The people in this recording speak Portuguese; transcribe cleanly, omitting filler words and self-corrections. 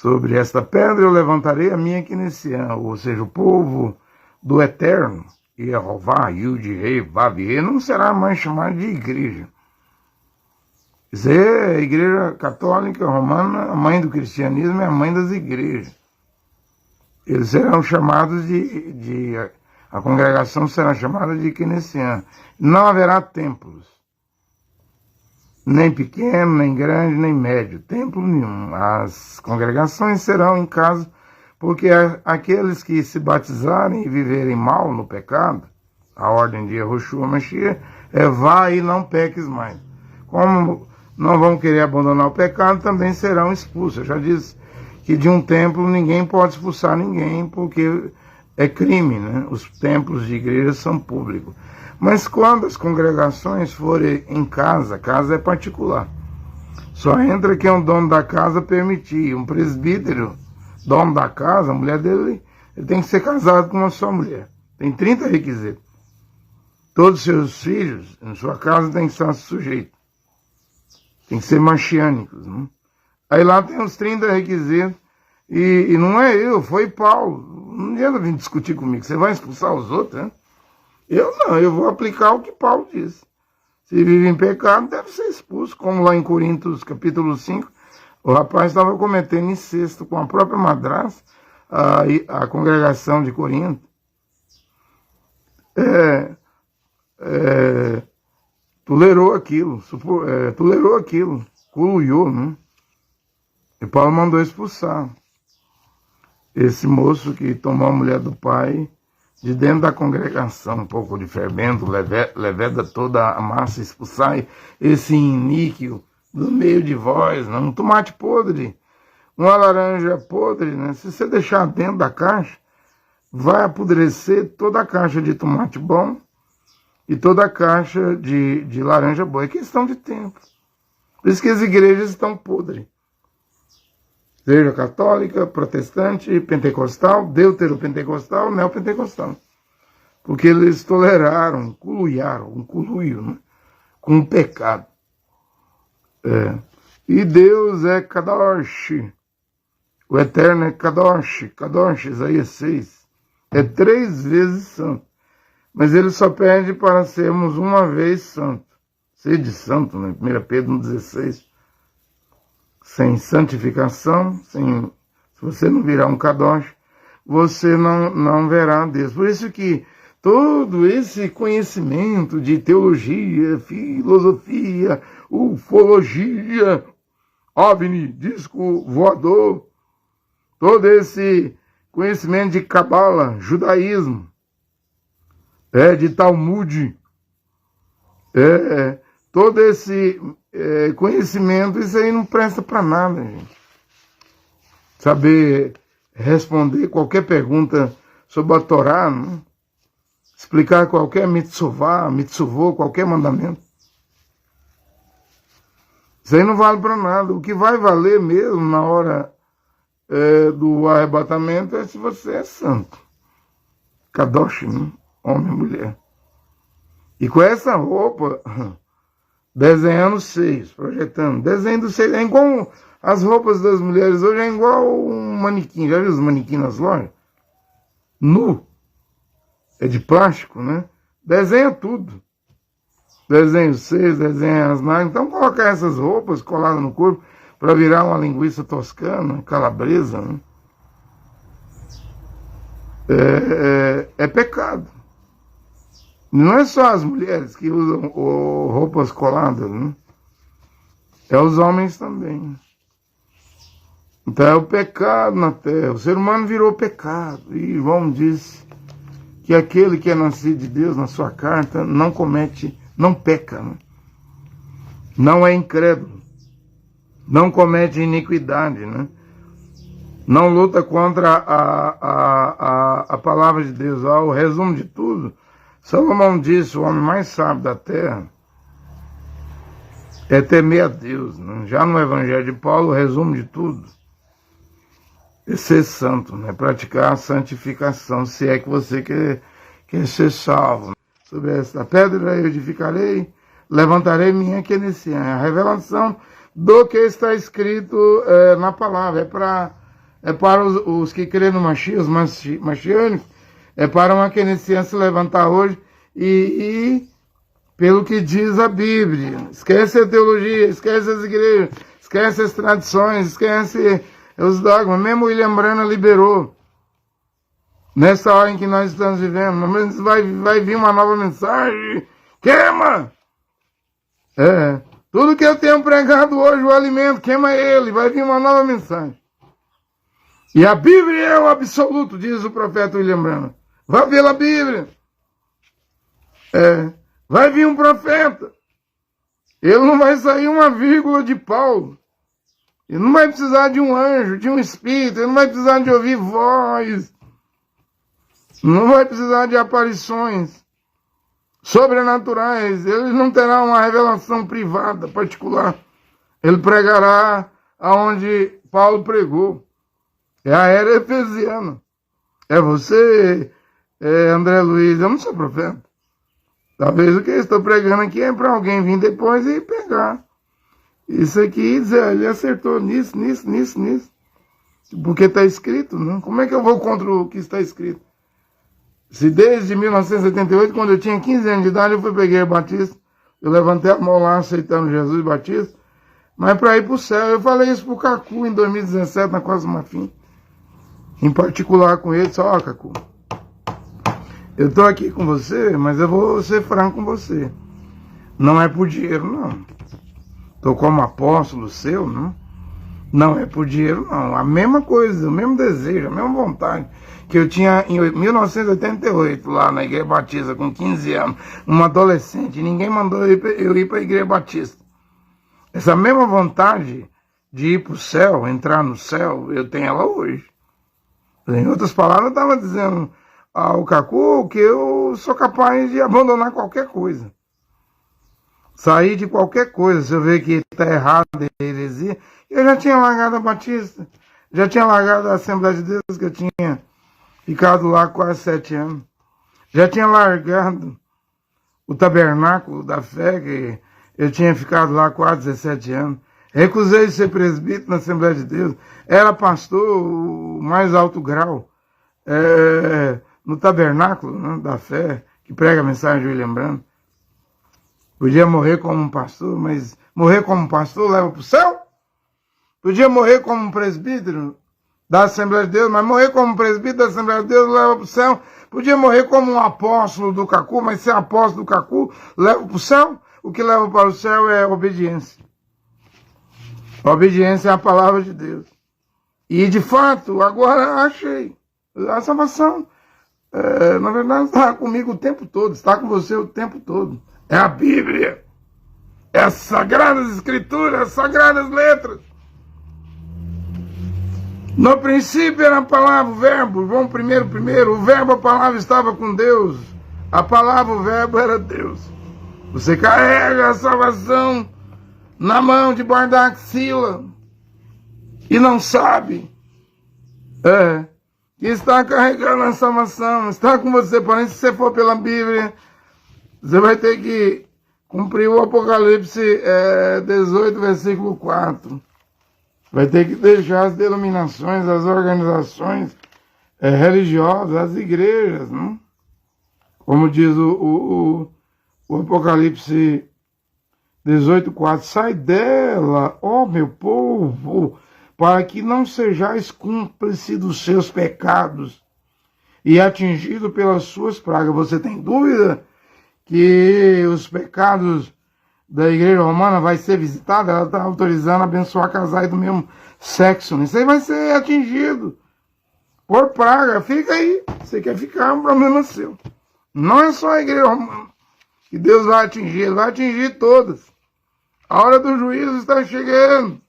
Sobre esta pedra eu levantarei a minha Kinesiã, ou seja, o povo do Eterno, Yehová, Yud-Rei, Vav-Rei, não será mais chamado de igreja. Isso é a igreja católica romana, a mãe do cristianismo, é a mãe das igrejas. Eles serão chamados a congregação será chamada de Kinesiã. Não haverá templos, nem pequeno, nem grande, nem médio, templo nenhum. As congregações serão em casa, porque aqueles que se batizarem e viverem mal no pecado, a ordem de Yahushua Mashiach é vá e não peques mais. Como não vão querer abandonar o pecado, também serão expulsos. Eu já disse que de um templo ninguém pode expulsar ninguém, porque é crime, né? Os templos de igreja são públicos. Mas quando as congregações forem em casa, casa é particular. Só entra quem é o dono da casa permitir. Um presbítero, dono da casa, a mulher dele, ele tem que ser casado com uma só mulher. Tem 30 requisitos. Todos os seus filhos, em sua casa, têm que estar sujeitos. Tem que ser machiânicos, né? Aí lá tem os 30 requisitos, e não é eu, foi Paulo. Não adianta vir discutir comigo, você vai expulsar os outros, né? Eu não, eu vou aplicar o que Paulo disse. Se vive em pecado, deve ser expulso, como lá em Coríntios, capítulo 5, o rapaz estava cometendo incesto com a própria madrasta, a congregação de Corinto. Tolerou aquilo, culuiou, né? E Paulo mandou expulsar esse moço que tomou a mulher do pai de dentro da congregação, um pouco de fermento, leveda toda a massa, expulsar esse iníquo do meio de vós, né? Um tomate podre, uma laranja podre, né? Se você deixar dentro da caixa, vai apodrecer toda a caixa de tomate bom e toda a caixa de laranja boa. É questão de tempo. Por isso que as igrejas estão podres. Igreja católica, protestante, pentecostal, deuteropentecostal, neopentecostal. Porque eles toleraram, um coluio, né? Com o pecado. E Deus é Kadosh. O Eterno é Kadosh. Kadosh, Isaías 6. É 3 vezes santo. Mas ele só pede para sermos uma vez santo. Sede santo, né? 1 Pedro 16. Sem santificação, se você não virar um Kadosh, você não verá Deus. Por isso que todo esse conhecimento de teologia, filosofia, ufologia, OVNI, disco voador, todo esse conhecimento de Cabala, judaísmo, de Talmud, todo esse conhecimento, isso aí não presta para nada, gente. Saber responder qualquer pergunta sobre a Torá, né? Explicar qualquer mitzvot, qualquer mandamento. Isso aí não vale para nada. O que vai valer mesmo na hora do arrebatamento é se você é santo. Kadosh, né? Homem e mulher. E com essa roupa, desenhando seios, projetando. Desenho do seio. É igual as roupas das mulheres hoje, é igual um manequim. Já viu os manequins nas lojas? Nu. É de plástico, né? Desenha tudo. Desenha os seios, desenha as nádegas. Então colocar essas roupas coladas no corpo para virar uma linguiça toscana, calabresa, né? É pecado. Não é só as mulheres que usam roupas coladas, né? É os homens também. Então é o pecado na terra. O ser humano virou pecado. E João diz que aquele que é nascido de Deus, na sua carta, não comete, não peca, né? Não é incrédulo. Não comete iniquidade, né? Não luta contra a palavra de Deus. O resumo de tudo, Salomão disse, o homem mais sábio da terra é temer a Deus, né? Já no Evangelho de Paulo, o resumo de tudo é ser santo, né? Praticar a santificação, se é que você quer ser salvo. Sobre esta pedra eu edificarei, levantarei minha Kinesiã. A revelação do que está escrito na palavra, é para é para os que creem no Mashiach, os Mashiânicos, é para uma keynesiana se levantar hoje e pelo que diz a Bíblia. Esquece a teologia, esquece as igrejas, esquece as tradições, esquece os dogmas. Mesmo William Branham liberou. Nessa hora em que nós estamos vivendo, mas vai vir uma nova mensagem. Queima! Tudo que eu tenho pregado hoje, o alimento, queima ele. Vai vir uma nova mensagem. E a Bíblia é o absoluto, diz o profeta William Branham. Vá pela Bíblia. Vai vir um profeta. Ele não vai sair uma vírgula de Paulo. Ele não vai precisar de um anjo, de um espírito. Ele não vai precisar de ouvir voz. Não vai precisar de aparições sobrenaturais. Ele não terá uma revelação privada, particular. Ele pregará aonde Paulo pregou. É a era efesiana. É você, André Luiz. Eu não sou profeta. Talvez o que eu estou pregando aqui é para alguém vir depois e pegar. Isso aqui, ele acertou nisso. Porque está escrito, não? Como é que eu vou contra o que está escrito? Se desde 1978, quando eu tinha 15 anos de idade, eu fui para a Igreja Batista, eu levantei a mão lá aceitando Jesus Batista, mas para ir para o céu. Eu falei isso para o Cacu em 2017, na Costa Marfim. Em particular com ele, só, Cacu, eu estou aqui com você, mas eu vou ser franco com você. Não é por dinheiro, não. Estou como apóstolo seu, não. Não é por dinheiro, não. A mesma coisa, o mesmo desejo, a mesma vontade que eu tinha em 1988, lá na Igreja Batista, com 15 anos, um adolescente. Ninguém mandou eu ir para a Igreja Batista. Essa mesma vontade de ir para o céu, entrar no céu, eu tenho ela hoje. Em outras palavras, eu estava dizendo ao Cacu que eu sou capaz de abandonar qualquer coisa. Sair de qualquer coisa, se eu ver que está errado, heresia. Eu já tinha largado a Batista, já tinha largado a Assembleia de Deus, que eu tinha ficado lá quase 7 anos. Já tinha largado o Tabernáculo da Fé, que eu tinha ficado lá quase 17 anos. Recusei de ser presbítero na Assembleia de Deus. Era pastor, o mais alto grau, no Tabernáculo, né, da Fé, que prega a mensagem de William Branham. Podia morrer como um pastor, mas morrer como um pastor leva para o céu? Podia morrer como um presbítero da Assembleia de Deus, mas morrer como um presbítero da Assembleia de Deus leva para o céu. Podia morrer como um apóstolo do Cacu, mas ser apóstolo do Cacu leva para o céu? O que leva para o céu é obediência. A obediência é a palavra de Deus. E, de fato, agora achei. A salvação, na verdade, está comigo o tempo todo, está com você o tempo todo. É a Bíblia. É as Sagradas Escrituras, as Sagradas Letras. No princípio era a palavra, o verbo, João primeiro, o verbo, a palavra estava com Deus. A palavra, o verbo era Deus. Você carrega a salvação na mão, debaixo da axila, e não sabe que está carregando a salvação, está com você. Porém, se você for pela Bíblia, você vai ter que cumprir o Apocalipse 18, versículo 4. Vai ter que deixar as denominações, as organizações religiosas, as igrejas, não? Como diz o Apocalipse 18, 4. Sai dela, ó meu povo, para que não sejais cúmplice dos seus pecados e atingido pelas suas pragas. Você tem dúvida que os pecados da igreja romana vai ser visitada? Ela está autorizando a abençoar casais do mesmo sexo. Isso aí vai ser atingido por praga. Fica aí. Você quer ficar, é um problema seu. Não é só a igreja romana que Deus vai atingir. Ele vai atingir todas. A hora do juízo está chegando.